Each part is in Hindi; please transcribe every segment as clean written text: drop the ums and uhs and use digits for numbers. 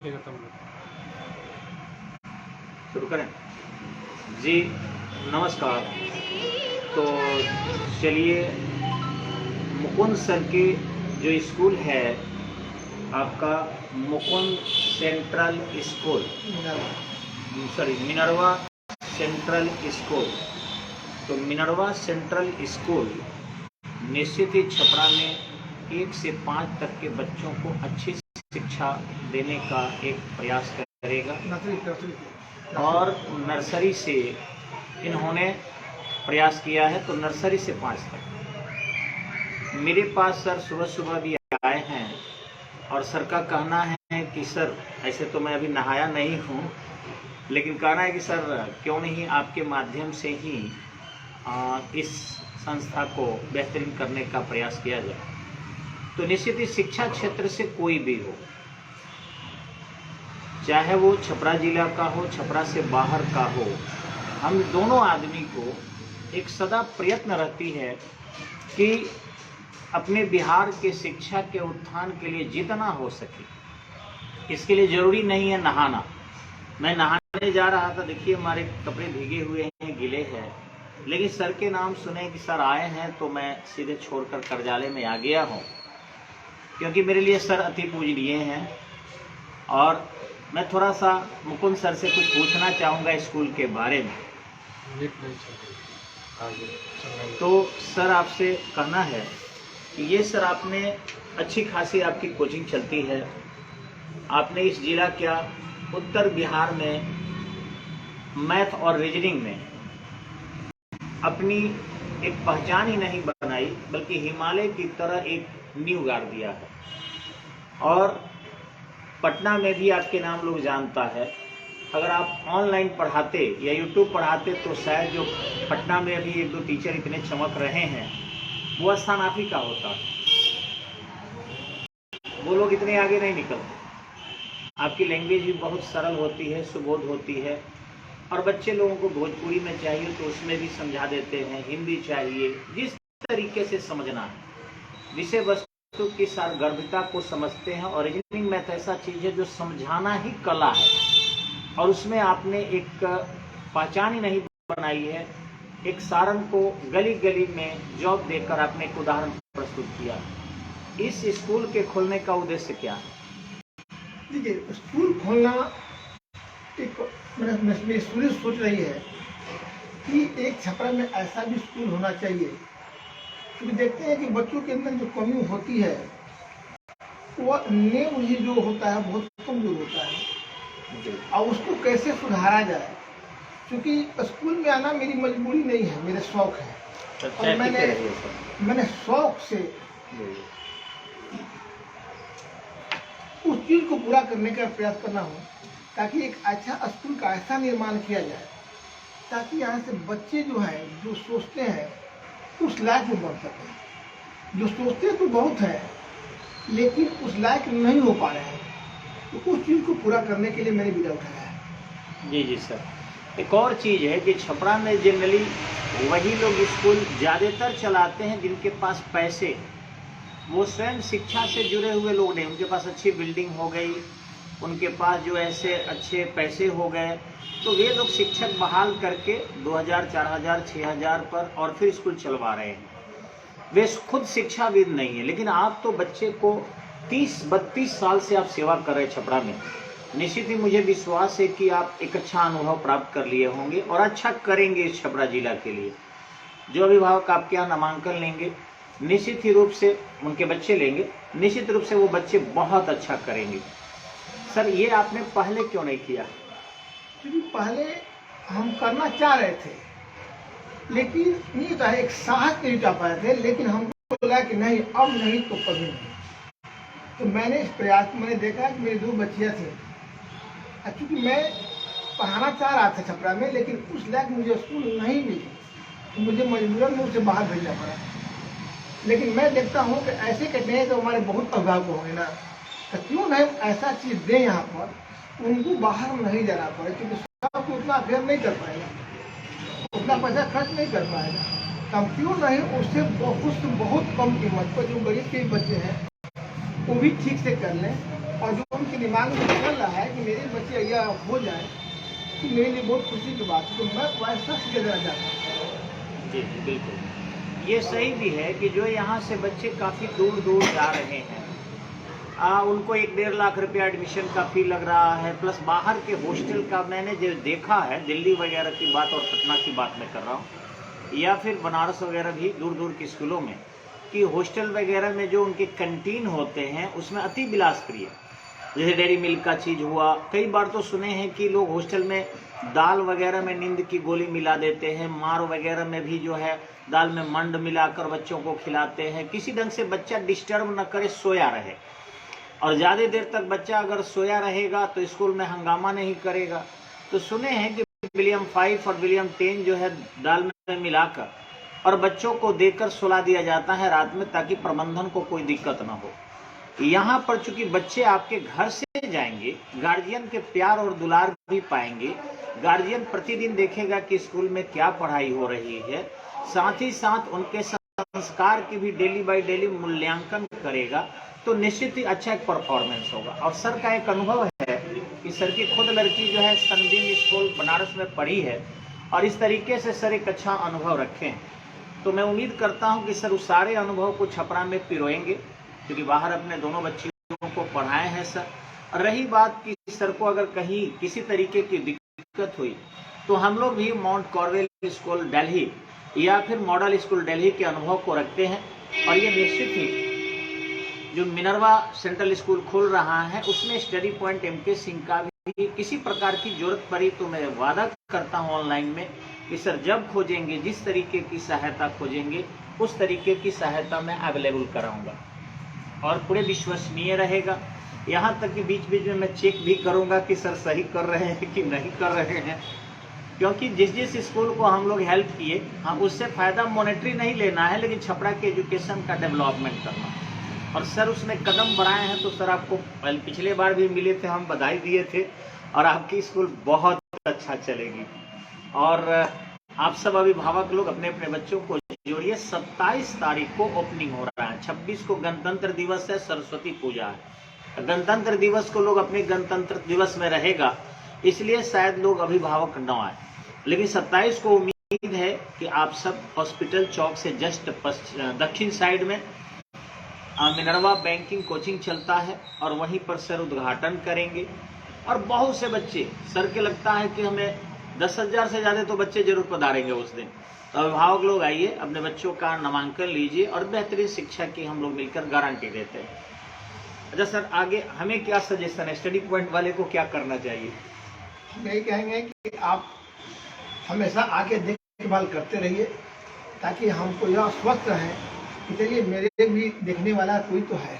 शुरू करें जी। नमस्कार। तो चलिए, मुकुंद सर की जो स्कूल है आपका, Mukund central school, Minerva central school. तो मिनर्वा सेंट्रल स्कूल निश्चित ही छपरा में 1 से 5 तक के बच्चों को अच्छी शिक्षा देने का एक प्रयास करेगा। और नर्सरी से इन्होंने प्रयास किया है, तो नर्सरी से 5 तक मेरे पास सर सुबह सुबह भी आए हैं। और सर का कहना है कि सर, ऐसे तो मैं अभी नहाया नहीं हूँ, लेकिन कहना है कि सर क्यों नहीं आपके माध्यम से ही इस संस्था को बेहतरीन करने का प्रयास किया जाए। तो निश्चित ही शिक्षा क्षेत्र से कोई भी हो, चाहे वो छपरा जिला का हो, छपरा से बाहर का हो, हम दोनों आदमी को एक सदा प्रयत्न रहती है कि अपने बिहार के शिक्षा के उत्थान के लिए जितना हो सके। इसके लिए ज़रूरी नहीं है नहाना। मैं नहाने जा रहा था, देखिए हमारे कपड़े भीगे हुए हैं, गिले हैं, लेकिन सर के नाम सुने कि सर आए हैं तो मैं सीधे छोड़कर कर्जालय में आ गया हूँ, क्योंकि मेरे लिए सर अति पूजनीय हैं। और मैं थोड़ा सा मुकुंद सर से कुछ पूछना चाहूँगा स्कूल के बारे में। तो सर आपसे कहना है कि ये सर आपने अच्छी खासी आपकी कोचिंग चलती है। आपने इस जिला क्या उत्तर बिहार में मैथ और रीजनिंग में अपनी एक पहचान ही नहीं बनाई, बल्कि हिमालय की तरह एक नींव गाड़ दिया है। और पटना में भी आपके नाम लोग जानता है। अगर आप ऑनलाइन पढ़ाते या यूट्यूब पढ़ाते तो शायद जो पटना में अभी 1-2 टीचर इतने चमक रहे हैं, वो स्थान आप ही का होता। वो लोग इतने आगे नहीं निकलते। आपकी लैंग्वेज भी बहुत सरल होती है, सुबोध होती है। और बच्चे लोगों को भोजपुरी में चाहिए तो उसमें भी समझा देते हैं, हिंदी चाहिए, जिस तरीके से समझना है। विषय वस्तु की सारगर्भिता को समझते हैं। और रीजनिंग मैथ ऐसा चीज़ है जो समझाना ही कला है, और उसमें आपने एक पहचान ही नहीं बनाई है। एक सारन को गली गली में जॉब देकर आपने एक उदाहरण प्रस्तुत किया। इस स्कूल के खोलने का उद्देश्य क्या है? देखिए, स्कूल खोलना एक मेरी पूरी सोच रही है कि एक छपरा में ऐसा भी स्कूल होना चाहिए, क्योंकि देखते हैं कि बच्चों के अंदर जो कमी होती है, वह नेम ही जो होता है बहुत कमजोर होता है। और उसको कैसे सुधारा जाए, क्योंकि स्कूल में आना मेरी मजबूरी नहीं है, मेरे शौक है। और मैंने शौक से उस चीज को पूरा करने का प्रयास करना हो, ताकि एक अच्छा स्कूल का ऐसा निर्माण किया जाए ताकि यहाँ से बच्चे जो हैं, जो सोचते हैं, उस लायक में बढ़ सकें। जो सोचते तो बहुत है, लेकिन उस लायक नहीं हो पा रहे हैं, तो उस चीज़ को पूरा करने के लिए मैंने विदा उठाया है। जी सर। एक और चीज़ है कि छपरा में जनरली वही लोग स्कूल ज़्यादातर चलाते हैं जिनके पास पैसे, वो स्वयं शिक्षा से जुड़े हुए लोग नहीं। उनके पास अच्छी बिल्डिंग हो गई, उनके पास जो ऐसे अच्छे पैसे हो गए, तो वे लोग शिक्षक बहाल करके 2000, 4000, 6000 पर और फिर स्कूल चलवा रहे हैं। वे खुद शिक्षाविद नहीं है। लेकिन आप तो बच्चे को 30-32 साल से आप सेवा कर रहे हैं छपरा में। निश्चित ही मुझे विश्वास है कि आप एक अच्छा अनुभव प्राप्त कर लिए होंगे और अच्छा करेंगे इस छपरा जिला के लिए। जो अभिभावक आपके यहाँ नामांकन लेंगे, निश्चित ही रूप से उनके बच्चे लेंगे, निश्चित रूप से वो बच्चे बहुत अच्छा करेंगे। सर, ये आपने पहले क्यों नहीं किया? क्योंकि पहले हम करना चाह रहे थे, लेकिन नहीं था, एक साहस नहीं जा पाए थे। लेकिन हमको लगा कि नहीं, अब नहीं तो कभी नहीं। तो मैंने इस प्रयास में देखा कि मेरी 2 बच्चियाँ थी, क्योंकि मैं पढ़ाना चाह रहा था छपरा में, लेकिन उस लायक मुझे स्कूल नहीं मिली, तो मुझे मजबूरन उसे बाहर भेजना पड़ा। लेकिन मैं देखता हूँ कि ऐसे कहते हैं तो हमारे बहुत अभिभावक होंगे ना, तो क्यों नहीं ऐसा चीज़ दें यहाँ पर, उनको बाहर नहीं जाना पड़े, क्योंकि सबको उतना अफेयर नहीं कर पाएगा, उतना पैसा खर्च नहीं कर पाएगा। तो हम क्यों नहीं उससे बहुत कम कीमत पर जो गरीब के बच्चे हैं वो भी ठीक से कर लें, और जो उनके दिमाग में चल रहा है कि मेरे बच्चे यह हो जाए, तो मेरे लिए बहुत खुशी की बात है। तो मैं वैसा सीखे देना चाहता हूँ। जी जी बिल्कुल, ये सही भी है कि जो यहाँ से बच्चे काफ़ी दूर दूर जा रहे हैं, उनको 1-1.5 लाख रुपया एडमिशन का फी लग रहा है, प्लस बाहर के हॉस्टल का मैंने जो देखा है, दिल्ली वगैरह की बात और पटना की बात मैं कर रहा हूँ, या फिर बनारस वगैरह भी दूर दूर के स्कूलों में, कि हॉस्टल वगैरह में जो उनके कैंटीन होते हैं उसमें अति विलासप्रिय, जैसे डेयरी मिल्क का चीज़ हुआ। कई बार तो सुने हैं कि लोग हॉस्टल में दाल वगैरह में नींद की गोली मिला देते हैं, मार वगैरह में भी जो है दाल में मंड मिलाकर बच्चों को खिलाते हैं, किसी ढंग से बच्चा डिस्टर्ब न करे, सोया रहे। और ज़्यादा देर तक बच्चा अगर सोया रहेगा तो स्कूल में हंगामा नहीं करेगा। तो सुने हैं कि विलियम 5 और विलियम 10 जो है दाल में मिलाकर और बच्चों को देकर सुला दिया जाता है रात में, ताकि प्रबंधन को कोई दिक्कत ना हो। यहाँ पर चूंकि बच्चे आपके घर से जाएंगे, गार्जियन के प्यार और दुलार भी पाएंगे, गार्जियन प्रतिदिन देखेगा कि स्कूल में क्या पढ़ाई हो रही है, साथ ही साथ उनके संस्कार की भी डेली बाय डेली मूल्यांकन करेगा, तो निश्चित ही अच्छा एक परफॉर्मेंस होगा। और सर का एक अनुभव है कि सर की खुद लड़की जो है सनबीम स्कूल बनारस में पढ़ी है, और इस तरीके से सर एक अच्छा अनुभव रखे हैं। तो मैं उम्मीद करता हूं कि सर उस सारे अनुभव को छपरा में पिरोएंगे, क्योंकि बाहर अपने दोनों बच्चियों को पढ़ाए हैं सर। और रही बात कि सर को अगर कहीं किसी तरीके की दिक्कत हुई, तो हम लोग भी माउंट कॉर्वेल स्कूल दिल्ली या फिर मॉडल स्कूल दिल्ली के अनुभव को रखते हैं। और ये निश्चित ही जो मिनर्वा सेंट्रल स्कूल खोल रहा है उसमें स्टडी पॉइंट MK सिंह का भी किसी प्रकार की जरूरत पड़ी तो मैं वादा करता हूं ऑनलाइन में कि सर जब खोजेंगे, जिस तरीके की सहायता खोजेंगे, उस तरीके की सहायता मैं अवेलेबल कराऊंगा और पूरे विश्वसनीय रहेगा। यहाँ तक कि बीच बीच में मैं चेक भी करूंगा कि सर सही कर रहे हैं कि नहीं कर रहे हैं, क्योंकि जिस जिस स्कूल को हम लोग हेल्प किए, हम उससे फ़ायदा मॉनेटरी नहीं लेना है, लेकिन छपरा के एजुकेशन का डेवलपमेंट करना। और सर उसमें कदम बढ़ाए हैं। तो सर आपको पिछले बार भी मिले थे, हम बधाई दिए थे, और आपकी स्कूल बहुत अच्छा चलेगी। और आप सब अभिभावक लोग अपने अपने बच्चों को जोड़िए। 27 तारीख को ओपनिंग हो रहा है, 26 को गणतंत्र दिवस है, सरस्वती पूजा है। गणतंत्र दिवस को लोग अपने गणतंत्र दिवस में रहेगा, इसलिए शायद लोग अभिभावक न आए, लेकिन 27 को उम्मीद है कि आप सब हॉस्पिटल चौक से जस्ट दक्षिण साइड में मिनर्वा बैंकिंग कोचिंग चलता है, और वहीं पर सर उद्घाटन करेंगे। और बहुत से बच्चे, सर के लगता है कि हमें 10,000 से ज़्यादा तो बच्चे जरूर पधारेंगे उस दिन। तो अभिभावक लोग आइए, अपने बच्चों का नामांकन लीजिए, और बेहतरीन शिक्षा की हम लोग मिलकर गारंटी देते हैं। अच्छा सर, आगे हमें क्या सजेशन है, स्टडी पॉइंट वाले को क्या करना चाहिए? हम यही कहेंगे कि आप हमेशा आगे देखभाल करते रहिए, ताकि हमको यह स्वस्थ रहे कि चलिए मेरे भी देखने वाला कोई तो है।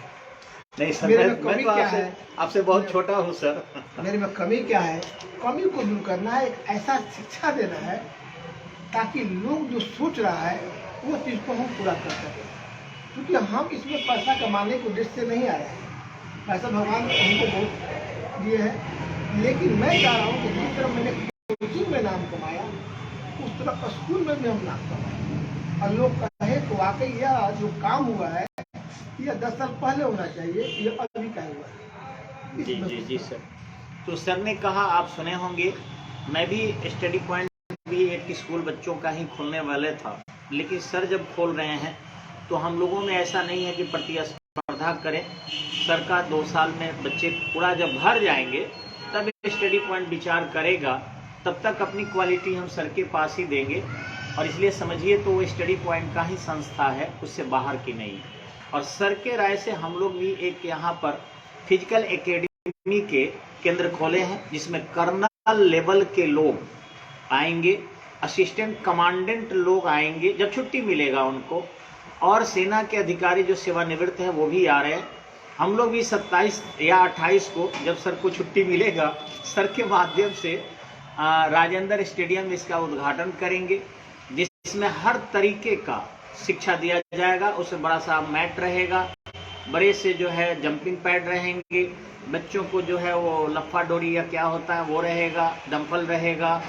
नहीं सर, मेरे मैं में कमी तो क्या है, आपसे बहुत छोटा हूँ सर। मेरे में कमी क्या है, कमी को दूर करना है, एक ऐसा शिक्षा देना है ताकि लोग जो सोच रहा है वो चीज़ को हम पूरा कर सकें। क्योंकि हम इसमें पैसा कमाने के उद्देश्य से नहीं आए हैं, पैसा भगवान हमको बहुत दिए हैं, लेकिन मैं चाह रहा हूँ कि जिस तरह मैंने कोचिंग में नाम कमाया, उस तरह स्कूल में भी हम नाम कमाएं, और लोग कहे तो वाकई यह जो काम हुआ है यह 10 साल पहले होना चाहिए, ये अभी का हुआ है। जी जी जी सर। तो सर ने कहा, आप सुने होंगे, मैं भी स्टडी पॉइंट भी एक स्कूल बच्चों का ही खोलने वाले था, लेकिन सर जब खोल रहे हैं तो हम लोगों में ऐसा नहीं है कि प्रतिस्पर्धा करें। सर का 2 साल में बच्चे पूरा जब भर जाएंगे तब स्टडी पॉइंट विचार करेगा, तब तक अपनी क्वालिटी हम सर के पास ही देंगे। और इसलिए समझिए तो वो स्टडी पॉइंट का ही संस्था है, उससे बाहर की नहीं। और सर के राय से हम लोग भी एक यहाँ पर फिजिकल एकेडमी के केंद्र खोले हैं, जिसमें कर्नल लेवल के लोग आएंगे, असिस्टेंट कमांडेंट लोग आएंगे जब छुट्टी मिलेगा उनको, और सेना के अधिकारी जो सेवानिवृत्त हैं वो भी आ रहे हैं। हम लोग भी 27 या 28 को जब सर को छुट्टी मिलेगा, सर के माध्यम से राजेंद्र स्टेडियम में इसका उद्घाटन करेंगे, जिसमें हर तरीके का शिक्षा दिया जाएगा। उसमें बड़ा सा मैट रहेगा, बड़े से जो है जंपिंग पैड रहेंगे, बच्चों को जो है वो लफ्फा डोरी या क्या होता है वो रहेगा, डंपल रहेगा,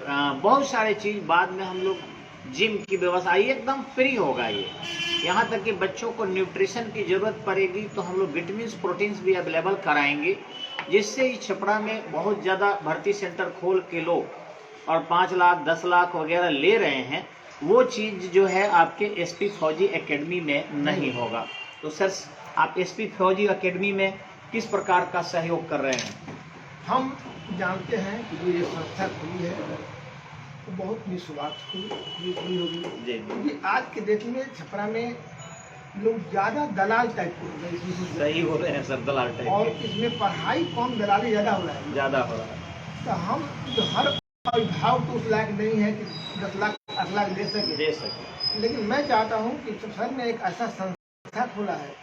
बहुत सारे चीज़ बाद में हम लोग जिम की व्यवस्था, ये एकदम फ्री होगा। ये यहाँ तक कि बच्चों को न्यूट्रिशन की जरूरत पड़ेगी तो हम लोग विटामिन प्रोटीन्स भी अवेलेबल कराएंगे, जिससे इस छपरा में बहुत ज़्यादा भर्ती सेंटर खोल के लोग और 5 लाख 10 लाख वगैरह ले रहे हैं, वो चीज़ जो है आपके एसपी फौजी एकेडमी में नहीं होगा। तो सर आप एसपी फौजी एकेडमी में किस प्रकार का सहयोग कर रहे हैं? हम जानते हैं कि जो ये संस्था खुली है तो बहुत निस्वार्थ खुली होगी, क्योंकि आज के डेट में छपरा में लोग ज़्यादा दलाल टाइप के हो गए। सही हो रहे हैं सर, दलाल टाइप, और इसमें पढ़ाई कम, दलाली ज़्यादा हो रहा है। ज़्यादा हो रहा है। तो हम जो हर अभिभावक तो उस लायक नहीं है कि 10 लाख 8 लाख दे सके, लेकिन मैं चाहता हूँ कि शहर में एक ऐसा संस्था खुला है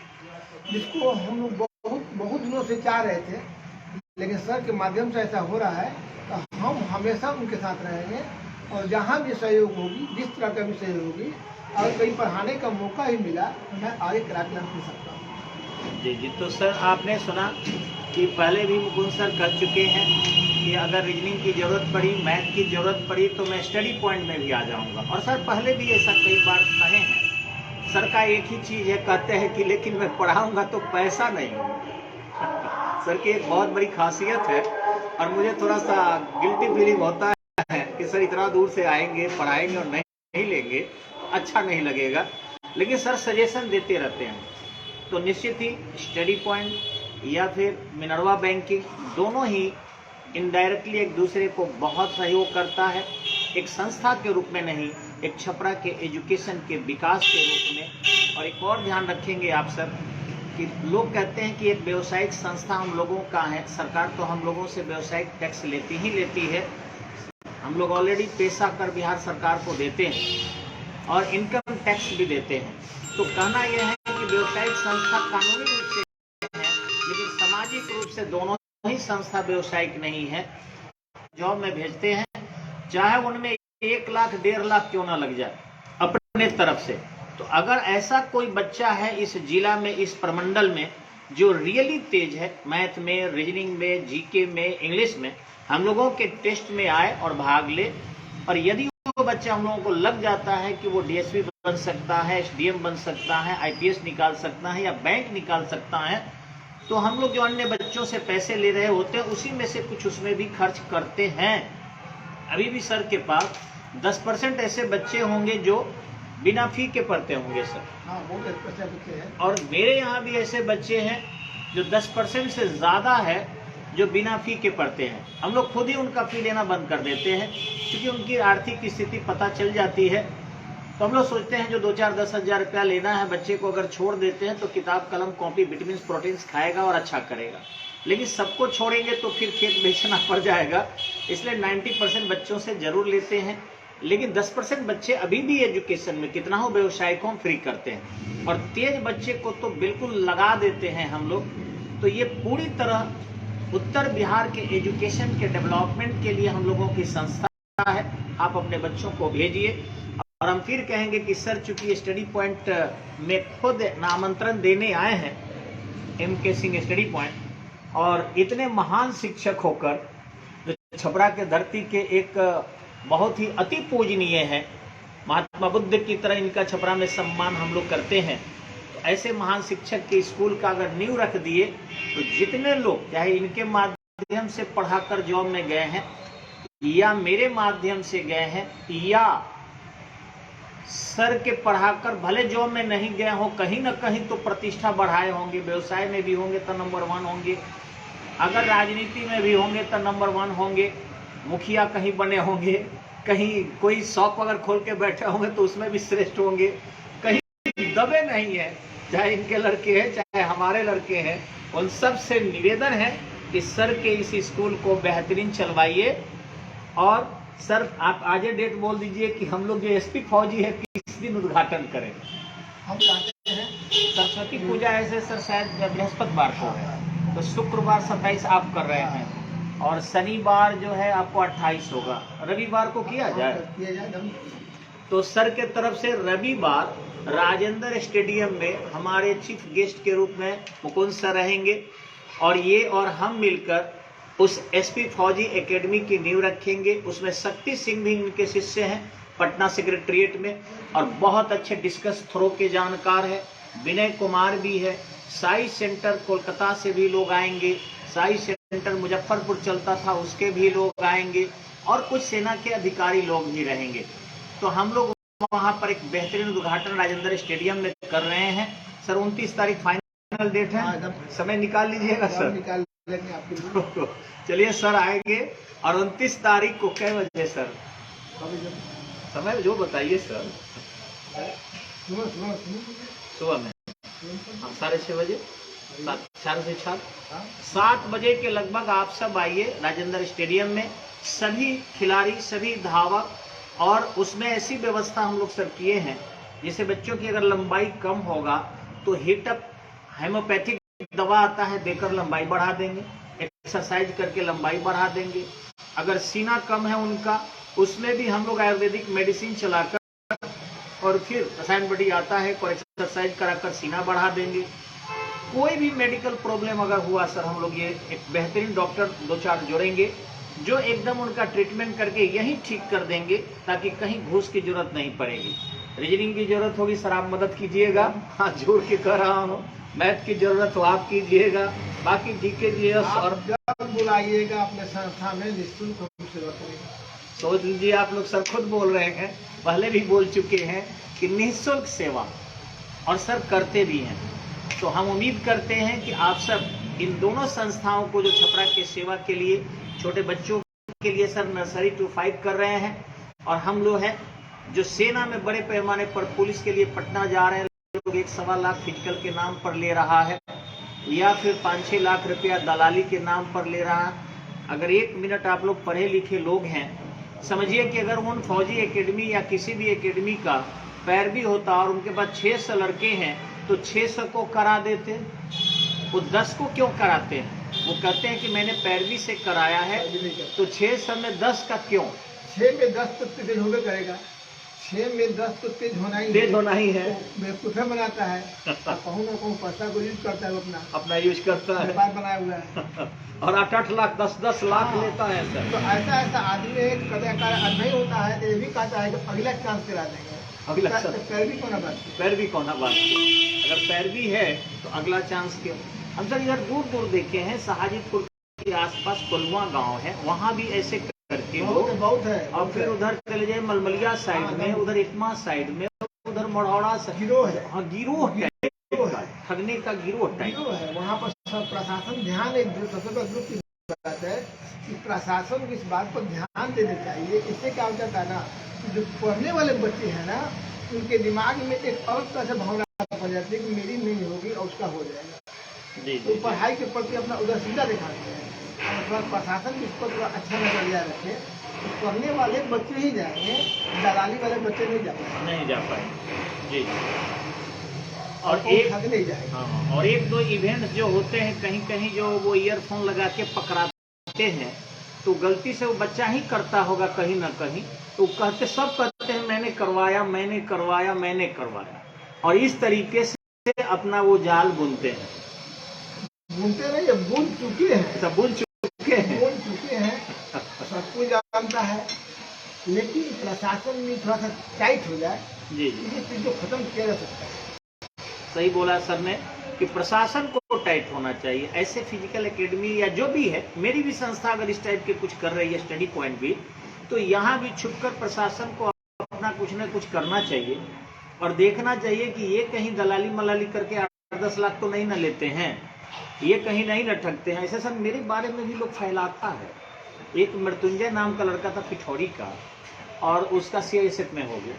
जिसको हम लोग बहुत दिनों से चाह रहे थे, लेकिन सर के माध्यम से ऐसा हो रहा है। तो हम हमेशा उनके साथ रहेंगे और जहाँ भी सहयोग होगी, जिस तरह का भी सहयोग होगी, अगर कहीं पढ़ाने का मौका ही मिला तो मैं आगे करा के रख सकता हूँ। जी। तो सर आपने सुना कि पहले भी मुकुंद सर कर चुके हैं कि अगर रीजनिंग की ज़रूरत पड़ी, मैथ की ज़रूरत पड़ी तो मैं स्टडी पॉइंट में भी आ जाऊँगा। और सर पहले भी ऐसा कई बार कहे हैं। सर का एक ही चीज़ है, कहते हैं कि लेकिन मैं पढ़ाऊँगा तो पैसा नहीं होगा। सर की एक बहुत बड़ी खासियत है और मुझे थोड़ा सा गिल्टी फीलिंग होता है कि सर इतना दूर से आएंगे, पढ़ाएंगे और नहीं लेंगे, अच्छा नहीं लगेगा। लेकिन सर सजेशन देते रहते हैं, तो निश्चित ही स्टडी पॉइंट या फिर मिनर्वा बैंकिंग दोनों ही इनडायरेक्टली एक दूसरे को बहुत सहयोग करता है। एक संस्था के रूप में नहीं, एक छपरा के एजुकेशन के विकास के रूप में। और एक और ध्यान रखेंगे आप सर कि लोग कहते हैं कि एक व्यावसायिक संस्था हम लोगों का है, सरकार तो हम लोगों से व्यावसायिक टैक्स लेती ही लेती है। हम लोग ऑलरेडी पेशा कर बिहार सरकार को देते हैं और इनकम टैक्स भी देते हैं। तो कहना यह है कि व्यावसायिक संस्था कानूनी रूप से है, लेकिन सामाजिक रूप से दोनों ही संस्था व्यावसायिक नहीं है। जॉब में भेजते हैं, चाहे उनमें 1 लाख 1.5 लाख क्यों ना लग जाए अपने तरफ से। तो अगर ऐसा कोई बच्चा है इस जिला में, इस प्रमंडल में, जो रियली तेज है मैथ में, रीजनिंग में, जीके में, इंग्लिश में, हम लोगों के टेस्ट में आए और भाग ले। और यदि वो बच्चा हम लोगों को लग जाता है कि वो डीएसपी बन सकता है, एसडीएम बन सकता है, आईपीएस निकाल सकता है या बैंक निकाल सकता है, तो हम लोग जो अन्य बच्चों से पैसे ले रहे होते हैं उसी में से कुछ उसमें भी खर्च करते हैं। अभी भी सर के पास 10% ऐसे बच्चे होंगे जो बिना फी के पढ़ते होंगे सर। हाँ, वो 10% बच्चे हैं। और मेरे यहाँ भी ऐसे बच्चे हैं जो 10% से ज़्यादा है जो बिना फी के पढ़ते हैं। हम लोग खुद ही उनका फी लेना बंद कर देते हैं, क्योंकि उनकी आर्थिक स्थिति पता चल जाती है। तो हम लोग सोचते हैं जो 2-4-10 हज़ार रुपया लेना है बच्चे को, अगर छोड़ देते हैं तो किताब कलम कॉपी विटामिन प्रोटीन्स खाएगा और अच्छा करेगा। लेकिन सबको छोड़ेंगे तो फिर खेत बेचना पड़ जाएगा। इसलिए 90% बच्चों से जरूर लेते हैं, लेकिन 10% बच्चे अभी भी एजुकेशन में, कितना हो व्यवसाय को हम फ्री करते हैं। और तेज बच्चे को तो बिल्कुल लगा देते हैं हम लोग। तो ये पूरी तरह उत्तर बिहार के एजुकेशन के डेवलपमेंट के लिए हम लोगों की संस्था है। आप अपने बच्चों को भेजिए। और हम फिर कहेंगे कि सर चूंकि स्टडी पॉइंट में खुद नामांतरण देने आए हैं, MK सिंह स्टडी पॉइंट, और इतने महान शिक्षक होकर छपरा के धरती के एक बहुत ही अति पूजनीय है, महात्मा बुद्ध की तरह इनका छपरा में सम्मान हम लोग करते हैं। तो ऐसे महान शिक्षक के स्कूल का अगर नींव रख दिए तो जितने लोग चाहे इनके माध्यम से पढ़ाकर जॉब में गए हैं या मेरे माध्यम से गए हैं या सर के पढ़ाकर भले जॉब में नहीं गए हो, कहीं ना कहीं तो प्रतिष्ठा बढ़ाए होंगे। व्यवसाय में भी होंगे तो नंबर 1 होंगे, अगर राजनीति में भी होंगे तो नंबर 1 होंगे, मुखिया कहीं बने होंगे, कहीं कोई शॉप अगर खोल के बैठे होंगे तो उसमें भी श्रेष्ठ होंगे। कहीं दबे नहीं है, चाहे इनके लड़के हैं चाहे हमारे लड़के हैं। उन सब से निवेदन है कि सर के इस स्कूल को बेहतरीन चलवाइए। और सर आप आज डेट बोल दीजिए कि हम लोग जो एसपी फौजी है किस दिन उद्घाटन करें। हम चाहते हैं सरस्वती पूजा ऐसे सर शायद बृहस्पतिवार को है, तो शुक्रवार 27 आप कर रहे हैं और शनिवार जो है आपको 28 होगा, रविवार को किया जाए। तो सर के तरफ से रविवार राजेंद्र स्टेडियम में हमारे चीफ गेस्ट के रूप में मुकुंद सर रहेंगे और ये और हम मिलकर उस एसपी फौजी एकेडमी की नींव रखेंगे। उसमें शक्ति सिंह भी इनके शिष्य हैं, पटना सेक्रेटरिएट में, और बहुत अच्छे डिस्कस थ्रो के जानकार है। विनय कुमार भी है। साई सेंटर कोलकाता से भी लोग आएंगे, साई सेंटर मुजफ्फरपुर चलता था उसके भी लोग आएंगे, और कुछ सेना के अधिकारी लोग भी रहेंगे। तो हम लोग वहां पर एक बेहतरीन उद्घाटन राजेंद्र स्टेडियम में कर रहे हैं। सर 29 तारीख फाइनल डेट है, समय निकाल लीजिएगा सर। निकाल लेंगे आपके। चलिए सर आएंगे। और 29 तारीख को कै बजे सर? समय जो बताइए सर। सुबह में 6:30 बजे, 4 से 7 बजे के लगभग आप सब आइए राजेंद्र स्टेडियम में। सभी खिलाड़ी, सभी धावक, और उसमें ऐसी व्यवस्था हम लोग सब किए हैं, जैसे बच्चों की अगर लंबाई कम होगा तो हीटअप हेमोपैथिक दवा आता है, देकर लंबाई बढ़ा देंगे, एक्सरसाइज करके लंबाई बढ़ा देंगे। अगर सीना कम है उनका, उसमें भी हम लोग आयुर्वेदिक मेडिसिन चलाकर, और फिर रसायन बड़ी आता है और एक्सरसाइज कराकर सीना बढ़ा देंगे। कोई भी मेडिकल प्रॉब्लम अगर हुआ सर, हम लोग ये एक बेहतरीन डॉक्टर 2-4 जोड़ेंगे जो एकदम उनका ट्रीटमेंट करके यही ठीक कर देंगे, ताकि कहीं घूस की जरूरत नहीं पड़ेगी। रीजनिंग की जरूरत होगी सर आप मदद कीजिएगा, हाँ जोड़ के कह रहा हूँ। मैथ की जरूरत हो आप कीजिएगा, बाकी जीके जीएस और जब बुलाइएगा अपने संस्था में निःशुल्क हम सेवा करेंगे। सोच लीजिए, आप लोग सर खुद बोल रहे हैं, पहले भी बोल चुके हैं कि निःशुल्क सेवा, और सर करते भी हैं। तो हम उम्मीद करते हैं कि आप सब इन दोनों संस्थाओं को, जो छपरा के सेवा के लिए छोटे बच्चों के लिए सर नर्सरी टू 5 कर रहे हैं, और हम लोग हैं जो सेना में बड़े पैमाने पर पुलिस के लिए पटना जा रहे हैं, लोग 1-1.25 लाख फिजिकल के नाम पर ले रहा है, या फिर 5-6 लाख रुपया दलाली के नाम पर ले रहा है। अगर 1 मिनट आप लोग पढ़े लिखे लोग हैं, समझिए कि अगर उन फौजी एकेडमी या किसी भी एकेडमी का पैरवी होता और उनके पास 600 लड़के हैं, तो 600 को करा देते, वो 10 को क्यों कराते हैं? वो कहते हैं कि मैंने पैरवी से कराया है, तो 600 में 10 का क्यों? 6 में 10 तो तेज होगा करेगा, 6 में 10 तो तेज होना ही है। बेवकूफ़ बनाता है, कहूँ ना कहूँ पैसा को यूज करता है, अपना यूज करता है, व्यापार बनाया हुआ है। और 8-8 लाख 10-10 लाख लेता है सर। तो ऐसा आदमी है, कदाकार नहीं होता है, तो ये भी कहता है कि अगला चांस दिला देंगे। अगला पैरवी कौन बात, पैरवी कौन बात। अगर पैरवी है तो अगला चांस क्यों? हम सर इधर दूर दूर देखे हैं, साहाजीपुर के आसपास कोल्हुआ गांव है, वहाँ भी ऐसे करके बहुत है। और फिर उधर चले जाए मलमलिया साइड में, उधर इटमा साइड में, उधर मढ़ौड़ा गिरोह है। हाँ गिरोह है, ठगने का गिरोह है। वहाँ पर सब प्रशासन ध्यान, एक सबसे बड़ा दुख की बात है कि प्रशासन को इस बात पर ध्यान देना चाहिए। इससे क्या हो जाता है ना, जो पढ़ने वाले बच्चे हैं ना, उनके दिमाग में एक अलग तरह से भावना बन जाती है कि मेरी नहीं होगी और उसका हो जाएगा। तो पढ़ाई के प्रति अपना उदासीनता दिखाते हैं। और प्रशासन इस पर थोड़ा अच्छा नजरिया रखे, तो पढ़ने वाले बच्चे ही जाएंगे, दलाली वाले बच्चे नहीं जा पाए जी। और एक नहीं जाएगा। हाँ, और 1-2 इवेंट्स जो होते हैं कहीं कहीं, जो वो ईयरफोन लगा के पकड़ाते हैं, तो गलती से वो बच्चा ही करता होगा कहीं ना कहीं, तो सब कहते हैं मैंने करवाया, मैंने करवाया, मैंने करवाया, और इस तरीके से अपना वो जाल बुनते हैं। बुनते नहीं, बुन चुके हैं, सब बुन चुके हैं, सब कुछ जानता है, लेकिन प्रशासन में थोड़ा सा टाइट हो जाए जी, ये चीज को खत्म किया जा सकता है। सही बोला सर ने कि प्रशासन को टाइट होना चाहिए। ऐसे फिजिकल एकेडमी या जो भी है, मेरी भी संस्था अगर इस टाइप के कुछ कर रही है, स्टडी पॉइंट भी, तो यहाँ भी छुपकर प्रशासन को अपना कुछ न कुछ करना चाहिए, और देखना चाहिए कि ये कहीं दलाली मलाली करके 8-10 लाख तो नहीं न लेते हैं, ये कहीं नहीं लटकते हैं। ऐसे सर मेरे बारे में भी लोग फैलाता है। एक मृत्युंजय नाम का लड़का था पिठौरी का, और उसका CISF में हो गया।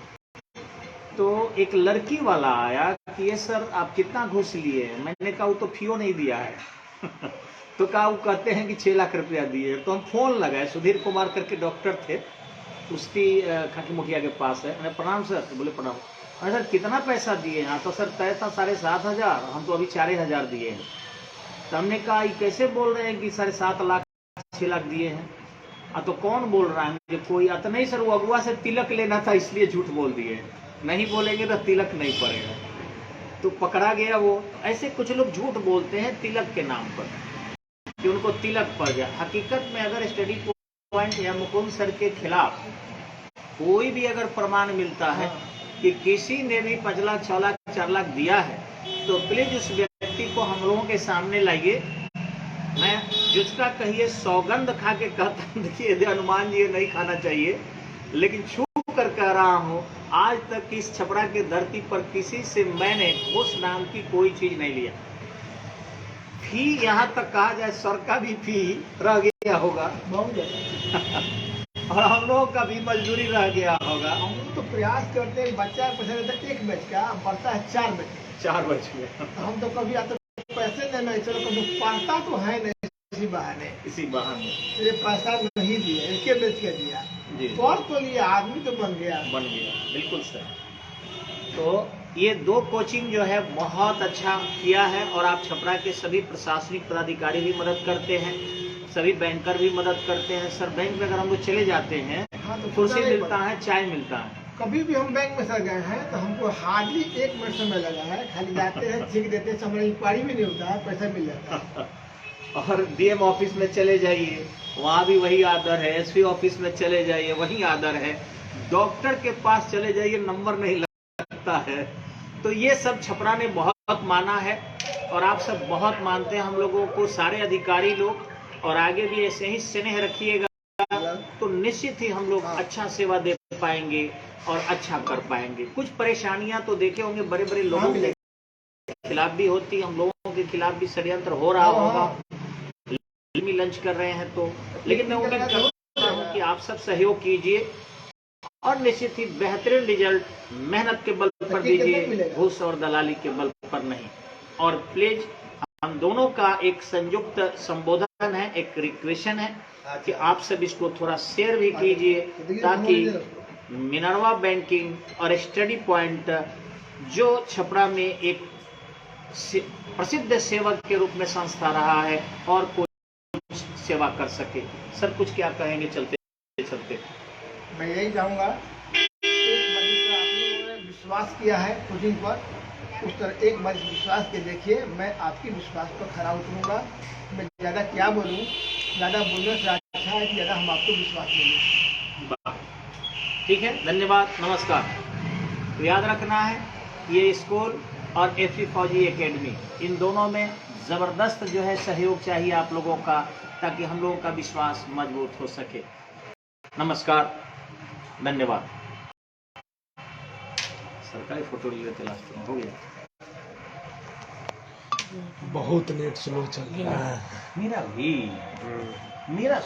तो एक लड़की वाला आया कि ये सर आप कितना घूस लिए हैं? मैंने कहा वो तो फीओ नहीं दिया है तो कहा वो कहते हैं कि 6 लाख रुपया दिए। तो हम फोन लगाए, सुधीर कुमार करके डॉक्टर थे, उसकी खाकी मुखिया के पास है। मैंने प्रणाम सर, तो बोले प्रणाम। अरे सर कितना पैसा दिए हैं? तो सर तय था 7,500, हम तो अभी 4,000 दिए हैं। तो हमने कहा ये कैसे बोल रहे हैं कि 7.5 लाख 6 लाख दिए हैं? तो कौन बोल रहा है कि कोई? तो नहीं सर, वो अगुआ से तिलक लेना था इसलिए झूठ बोल दिए, नहीं बोलेंगे तो तिलक नहीं पड़ेगा। तो पकड़ा गया वो। ऐसे कुछ लोग झूठ बोलते हैं तिलक के नाम पर कि उनको तिलक पड़ गया। हकीकत में अगर स्टडी पॉइंट या मुकुंद सर के खिलाफ कोई भी अगर प्रमाण मिलता है कि किसी ने भी 5 लाख 6 लाख 4 लाख दिया है, तो प्लीज उस व्यक्ति को हम लोगों के सामने लाइए। मैं जिसका कहिए सौगंध खा के कहता हूं, देखिए यदि हनुमान जी ये नहीं खाना चाहिए, लेकिन छू कर कह रहा हूं, आज तक इस छपरा की धरती पर किसी से मैंने उस नाम की कोई चीज नहीं लिया। फी यहाँ तक कहा जाए सर का भी फी रह गया होगा बहुत ज्यादा। और हम लोगों का भी मजदूरी रह गया होगा। हम लोग तो प्रयास करते हैं, बच्चा पैसा देता है 1 बैच का, बढ़ता है 4 बैच का। 4 बज गए। तो हम तो कभी आते पैसे देना है, चलो कभी पढ़ता तो है नहीं, इसी बहाने ये पैसा नहीं दिया, 1 बैच का दिया जी, पढ़ तो लिया, आदमी तो बन गया। बिल्कुल सही। तो ये 2 कोचिंग जो है बहुत अच्छा किया है, और आप छपरा के सभी प्रशासनिक पदाधिकारी भी मदद करते हैं, सभी बैंकर भी मदद करते हैं। सर बैंक में अगर हम लोग चले जाते हैं, हाँ, तो कुर्सी मिलता है, चाय मिलता है। कभी भी हम बैंक में सर गए हैं तो हमको हार्डली 1 मिनट समय लगा है, खाली जाते हैं, चेक देते हैं, हमारा इंक्वायरी भी नहीं होता है, पैसा मिल जाता है। और डीएम ऑफिस में चले जाइए, वहाँ भी वही आदर है। एसपी ऑफिस में चले जाइए, वही आदर है। डॉक्टर के पास चले जाइए, नंबर नहीं लगता है। तो ये सब छपरा ने बहुत माना है, और आप सब बहुत मानते हैं हम लोगों को, सारे अधिकारी लोग। और आगे भी ऐसे ही स्नेह रखिएगा, तो निश्चित ही हम लोग अच्छा सेवा दे पाएंगे और अच्छा कर पाएंगे। कुछ परेशानियां तो देखे होंगे, बड़े बड़े लोगों के खिलाफ भी होती, हम लोगों के खिलाफ भी षड्यंत्र हो रहा होगा, लंच कर रहे हैं तो। लेकिन मैं उम्मीद करता हूँ कि आप सब सहयोग कीजिए, और निश्चित ही बेहतरीन रिजल्ट मेहनत के बल पर दीजिए, घूस और दलाली के बल पर नहीं। और प्लीज हम दोनों का एक संयुक्त संबोधन है, एक रिक्वेशन है कि आप सब इसको थोड़ा शेयर भी कीजिए, ताकि मिनर्वा बैंकिंग और स्टडी पॉइंट जो छपरा में एक प्रसिद्ध सेवक के रूप में संस्था रहा है, और कुछ सेवा कर सके। सर कुछ क्या कहेंगे चलते चलते? मैं यही चाहूँगा, एक बार जिस तरह आप लोगों ने विश्वास किया है कोचिंग पर, उस तरह एक बार विश्वास के देखिए। मैं आपकी विश्वास पर खरा उतरूँगा। मैं ज़्यादा क्या बोलूँ, ज़्यादा बोलने से अच्छा है कि ज़्यादा हम आपको विश्वास देंगे। ठीक है, धन्यवाद, नमस्कार। तो याद रखना है, ये स्कूल और एफसी फौजी एकेडमी, इन दोनों में ज़बरदस्त जो है सहयोग चाहिए आप लोगों का, ताकि हम लोगों का विश्वास मजबूत हो सके। नमस्कार, धन्यवाद। सरकारी फोटो ले लेते, लास्ट में हो गया। बहुत नेट स्लो चल रहा है मेरा भी, मेरा